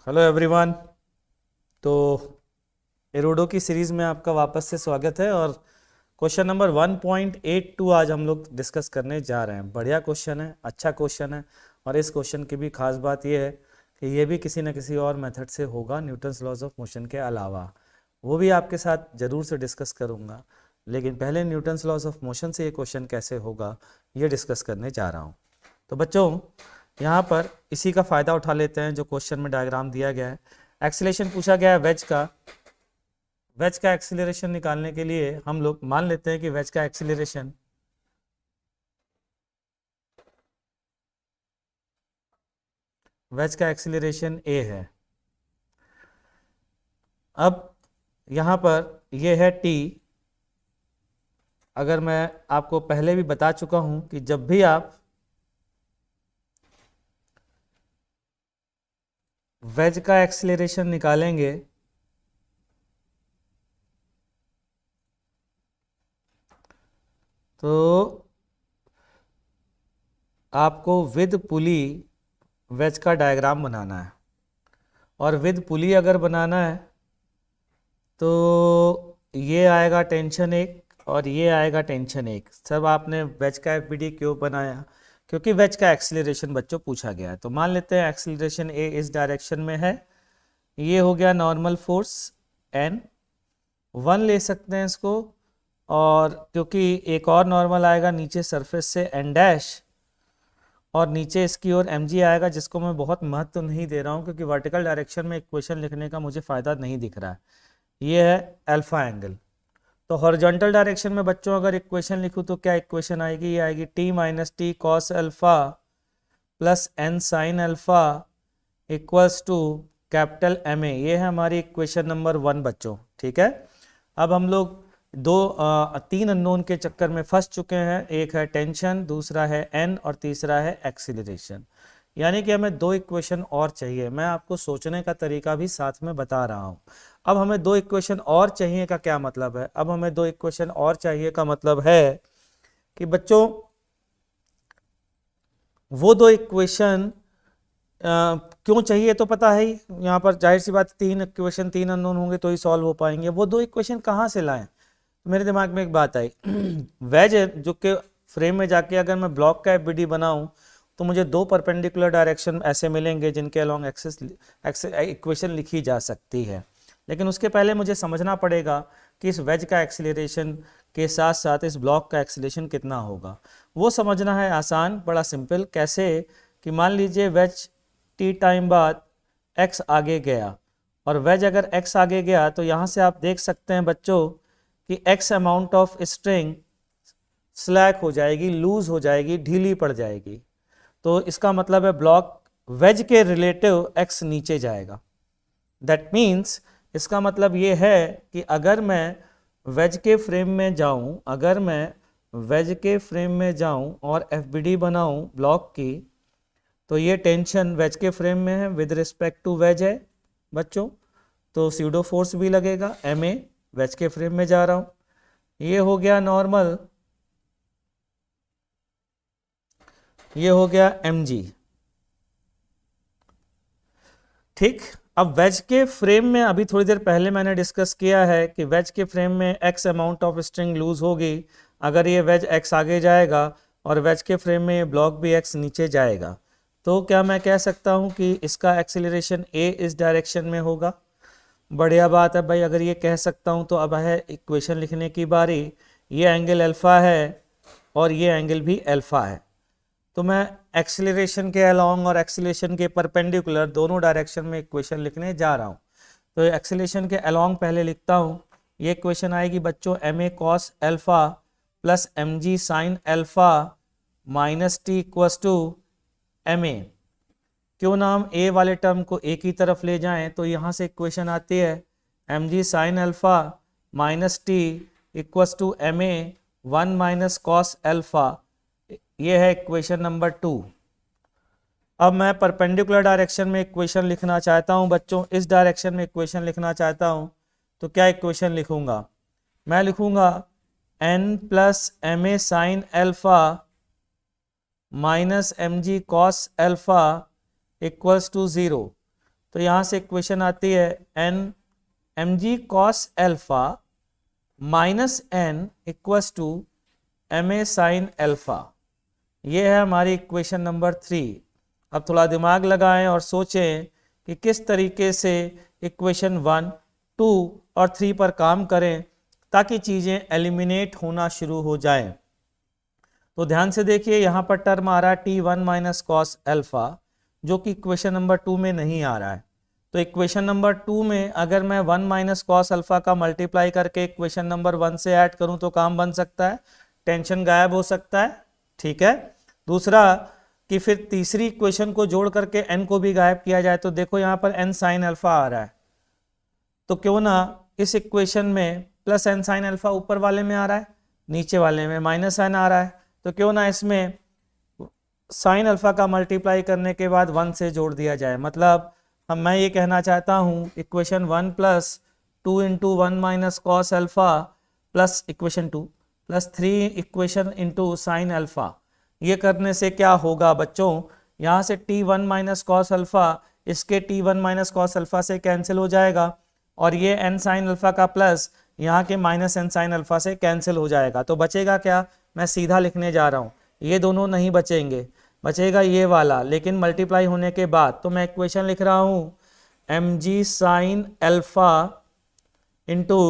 Hello everyone. तो एरोडो की series में आपका वापस से स्वागत है और क्वेश्चन नंबर 1.82 आज हम लोग डिस्कस करने जा रहे हैं। बढ़िया क्वेश्चन है, अच्छा क्वेश्चन है। और इस क्वेश्चन की भी खास बात यह है कि ये भी किसी न किसी और मेथड से होगा न्यूटन्स लॉज ऑफ मोशन के अलावा। वो भी आपके साथ ज़रूर से डिस्कस करूँगा, लेकिन पहले न्यूटन्स लॉज ऑफ मोशन से ये क्वेश्चन कैसे होगा ये डिस्कस करने जा रहा हूँ। तो बच्चों, यहाँ पर इसी का फ़ायदा उठा लेते हैं जो क्वेश्चन में डायग्राम दिया गया है। एक्सीलरेशन पूछा गया है वेज का एक्सीलरेशन निकालने के लिए हम लोग मान लेते हैं कि वेज का एक्सीलरेशन ए है। अब यहाँ पर ये है टी। अगर मैं आपको पहले भी बता चुका हूँ कि जब भी आप वेज का एक्सीलरेशन निकालेंगे तो आपको विद पुली वेज का डायग्राम बनाना है। और विद पुली अगर बनाना है तो ये आएगा टेंशन एक और ये आएगा टेंशन एक। सब आपने वेज का एफबीडी क्यों बनाया? क्योंकि वेज का एक्सीलरेशन बच्चों पूछा गया है। तो मान लेते हैं एक्सीलरेशन ए इस डायरेक्शन में है। ये हो गया नॉर्मल फोर्स एन, 1 ले सकते हैं इसको। और क्योंकि एक और नॉर्मल आएगा नीचे सरफेस से एन डैश, और नीचे इसकी ओर एम जी आएगा, जिसको मैं बहुत महत्व नहीं दे रहा हूँ क्योंकि वर्टिकल डायरेक्शन में इक्वेशन लिखने का मुझे फ़ायदा नहीं दिख रहा है। ये है अल्फा एंगल। तो हॉरिजॉन्टल डायरेक्शन में बच्चों अगर इक्वेशन लिखूँ तो क्या इक्वेशन आएगी? ये आएगी T minus T cos alpha plus N sine alpha equals to capital M A. ये है हमारी इक्वेशन नंबर 1 बच्चों। ठीक है। अब हम लोग तीन अननोन के चक्कर में फंस चुके हैं। एक है टेंशन, दूसरा है एन और तीसरा है एक्सीलरेशन। यानी कि हमें 2 इक्वेशन और चाहिए। मैं आपको सोचने का तरीका भी साथ में बता रहा हूँ। अब हमें 2 इक्वेशन और चाहिए का क्या मतलब है? अब हमें 2 इक्वेशन और चाहिए का मतलब है कि बच्चों वो 2 इक्वेशन क्यों चाहिए तो पता है ही। यहाँ पर जाहिर सी बात 3 इक्वेशन 3 अननोन होंगे तो ही सॉल्व हो पाएंगे। वो 2 इक्वेशन कहाँ से लाएं? तो मेरे दिमाग में एक बात आई। वेज जो के फ्रेम में जाके अगर मैं ब्लॉक का एफबीडी बनाऊं तो मुझे 2 परपेंडिकुलर डायरेक्शन ऐसे मिलेंगे जिनके अलोंग एक्सिस इक्वेशन लिखी जा सकती है। लेकिन उसके पहले मुझे समझना पड़ेगा कि इस वेज का एक्सीलरेशन के साथ साथ इस ब्लॉक का एक्सीलरेशन कितना होगा। वो समझना है आसान, बड़ा सिंपल। कैसे? कि मान लीजिए वेज टी टाइम बाद एक्स आगे गया, और वेज अगर एक्स आगे गया तो यहाँ से आप देख सकते हैं बच्चों कि x amount of string slack हो जाएगी, लूज हो जाएगी, ढीली पड़ जाएगी। तो इसका मतलब है ब्लॉक वेज के रिलेटिव एक्स नीचे जाएगा। दैट मीन्स इसका मतलब ये है कि अगर मैं वेज के फ्रेम में जाऊं और एफबीडी बनाऊं ब्लॉक की, तो ये टेंशन वेज के फ्रेम में है, विद रिस्पेक्ट टू वेज है बच्चों, तो स्यूडो फोर्स भी लगेगा। एम ए वेज के फ्रेम में जा रहा हूं, ये हो गया नॉर्मल, ये हो गया एम जी। ठीक। अब वेज के फ्रेम में अभी थोड़ी देर पहले मैंने डिस्कस किया है कि वेज के फ्रेम में X amount of string loose होगी अगर ये वेज एक्स आगे जाएगा, और वेज के फ्रेम में ये ब्लॉक भी एक्स नीचे जाएगा। तो क्या मैं कह सकता हूं कि इसका एक्सीलरेशन ए इस डायरेक्शन में होगा? बढ़िया बात है भाई। अगर ये कह सकता हूं तो अब है इक्वेशन लिखने की बारी। ये एंगल अल्फा है और ये एंगल भी अल्फा है। तो मैं एक्सीलरेशन के अलोंग और एक्सीलरेशन के परपेंडिकुलर दोनों डायरेक्शन में इक्वेशन लिखने जा रहा हूँ। तो एक्सीलरेशन के अलोंग पहले लिखता हूँ। ये इक्वेशन आएगी बच्चों M A cos alpha plus M G sine alpha minus T equals to M A. क्यों ना हम ए वाले टर्म को ए की तरफ ले जाएं, तो यहाँ से इक्वेशन आती है M G sine alpha minus T equals to M A 1 minus cos alpha. ये है इक्वेशन नंबर 2। अब मैं परपेंडिकुलर डायरेक्शन में इक्वेशन लिखना चाहता हूँ बच्चों, इस डायरेक्शन में इक्वेशन लिखना चाहता हूँ। तो क्या इक्वेशन लिखूंगा? मैं लिखूंगा N plus M A sine alpha minus M G cos alpha equals to 0। तो यहाँ से इक्वेशन आती है N M G cos alpha minus N equals to M A sine alpha. ये है हमारी इक्वेशन नंबर 3। अब थोड़ा दिमाग लगाएं और सोचें कि किस तरीके से इक्वेशन 1, 2 और 3 पर काम करें ताकि चीज़ें एलिमिनेट होना शुरू हो जाएं। तो ध्यान से देखिए, यहाँ पर टर्म आ रहा है t1 माइनस कॉस एल्फा, जो कि इक्वेशन नंबर 2 में नहीं आ रहा है। तो इक्वेशन नंबर 2 में अगर मैं 1 माइनस कॉस अल्फा का मल्टीप्लाई करके इक्वेशन नंबर 1 से ऐड करूं तो काम बन सकता है, टेंशन गायब हो सकता है। ठीक है। दूसरा कि फिर तीसरी इक्वेशन को जोड़ करके n को भी गायब किया जाए, तो देखो यहाँ पर n साइन अल्फा आ रहा है, तो क्यों ना इस इक्वेशन में प्लस n साइन अल्फा ऊपर वाले में आ रहा है, नीचे वाले में माइनस n आ रहा है, तो क्यों ना इसमें साइन अल्फा का मल्टीप्लाई करने के बाद 1 से जोड़ दिया जाए। मतलब मैं ये कहना चाहता हूँ equation 1 plus 2 into 1 minus cos alpha plus equation 2 plus 3 equation into sine alpha. ये करने से क्या होगा बच्चों, यहाँ से t1 माइनस कॉस अल्फा इसके t1 माइनस कॉस अल्फा से कैंसिल हो जाएगा, और ये n साइन अल्फा का प्लस यहाँ के माइनस n साइन अल्फा से कैंसिल हो जाएगा। तो बचेगा क्या, मैं सीधा लिखने जा रहा हूँ, ये दोनों नहीं बचेंगे, बचेगा ये वाला, लेकिन मल्टीप्लाई होने के बाद। तो मैं इक्वेशन लिख रहा हूँ M G sine alpha into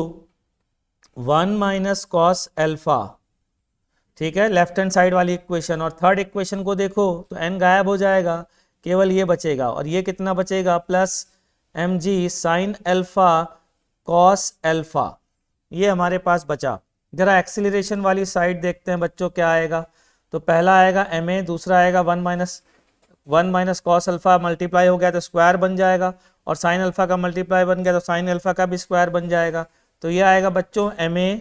1 minus cos alpha. ठीक है, लेफ्ट हैंड साइड वाली इक्वेशन। और थर्ड इक्वेशन को देखो तो n गायब हो जाएगा, केवल ये बचेगा, और ये कितना बचेगा, plus M G sine alpha cos alpha. ये हमारे पास बचा। जरा एक्सीलरेशन वाली साइड देखते हैं बच्चों क्या आएगा। तो पहला आएगा एम ए, दूसरा आएगा 1 माइनस कॉस अल्फा, मल्टीप्लाई हो गया तो स्क्वायर बन जाएगा, और साइन अल्फा का मल्टीप्लाई बन गया तो साइन अल्फा का भी स्क्वायर बन जाएगा। तो ये आएगा बच्चों एम ए,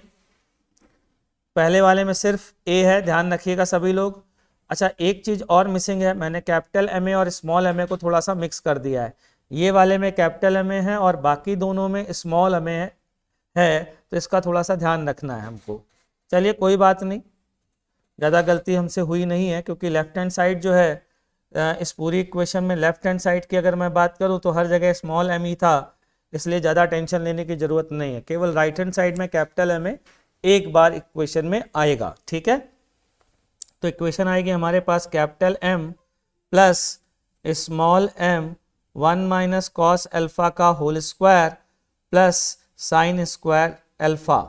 पहले वाले में सिर्फ ए है, ध्यान रखिएगा सभी लोग। अच्छा, एक चीज़ और मिसिंग है, मैंने कैपिटल एम ए और स्मॉल एम ए को थोड़ा सा मिक्स कर दिया है। ये वाले में कैपिटल एम ए है और बाकी दोनों में स्मॉल एम ए है, तो इसका थोड़ा सा ध्यान रखना है हमको। चलिए कोई बात नहीं, ज़्यादा गलती हमसे हुई नहीं है, क्योंकि लेफ्ट हैंड साइड जो है इस पूरी इक्वेशन में लेफ्ट हैंड साइड की अगर मैं बात करूँ तो हर जगह स्मॉल एम ई था, इसलिए ज़्यादा टेंशन लेने की ज़रूरत नहीं है। केवल राइट हैंड साइड में कैपिटल एम ए एक बार इक्वेशन में आएगा। ठीक है, तो इक्वेशन आएगी हमारे पास capital M plus small M 1 minus cos alpha का whole square plus sine square alpha.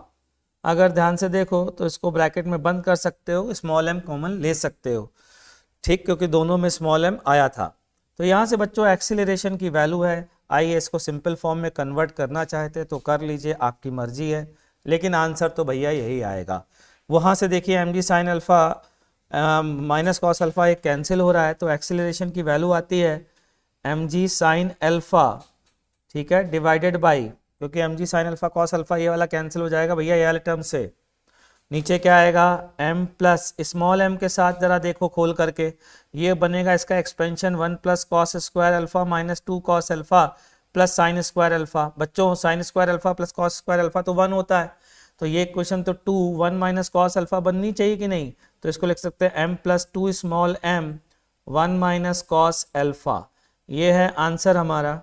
अगर ध्यान से देखो तो इसको ब्रैकेट में बंद कर सकते हो, स्मॉल एम कॉमन ले सकते हो। ठीक, क्योंकि दोनों में स्मॉल एम आया था। तो यहाँ से बच्चों एक्सीलरेशन की वैल्यू है, आइए इसको सिंपल फॉर्म में कन्वर्ट करना चाहते तो कर लीजिए, आपकी मर्जी है, लेकिन आंसर तो भैया यही आएगा। वहाँ से देखिए M G sine alpha minus cos alpha एक कैंसिल हो रहा है, तो एक्सीलरेशन की वैल्यू आती है एम जी साइन अल्फा, ठीक है, डिवाइडेड बाई, क्योंकि M G sine alpha cos alpha ये वाला कैंसिल हो जाएगा भैया ये वाले टर्म से। नीचे क्या आएगा, m प्लस स्मॉल m के साथ जरा देखो खोल करके, ये बनेगा इसका expansion 1 plus cos square alpha minus 2 cos alpha plus sine square alpha. बच्चों sine square alpha plus cos square alpha तो 1 होता है, तो ये इक्वेशन तो 2 1 माइनस कॉस अल्फा बननी चाहिए कि नहीं। तो इसको लिख सकते हैं m plus 2 small m 1 minus cos alpha. ये है आंसर हमारा,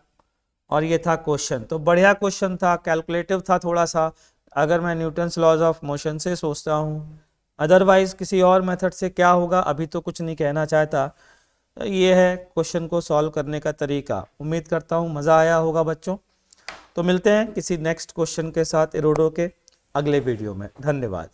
और ये था क्वेश्चन। तो बढ़िया क्वेश्चन था, कैलकुलेटिव था थोड़ा सा, अगर मैं न्यूटन्स लॉज ऑफ मोशन से सोचता हूँ। अदरवाइज किसी और मेथड से क्या होगा अभी तो कुछ नहीं कहना चाहता। ये है क्वेश्चन को सॉल्व करने का तरीका। उम्मीद करता हूँ मज़ा आया होगा बच्चों। तो मिलते हैं किसी नेक्स्ट क्वेश्चन के साथ इरोडो के अगले वीडियो में। धन्यवाद।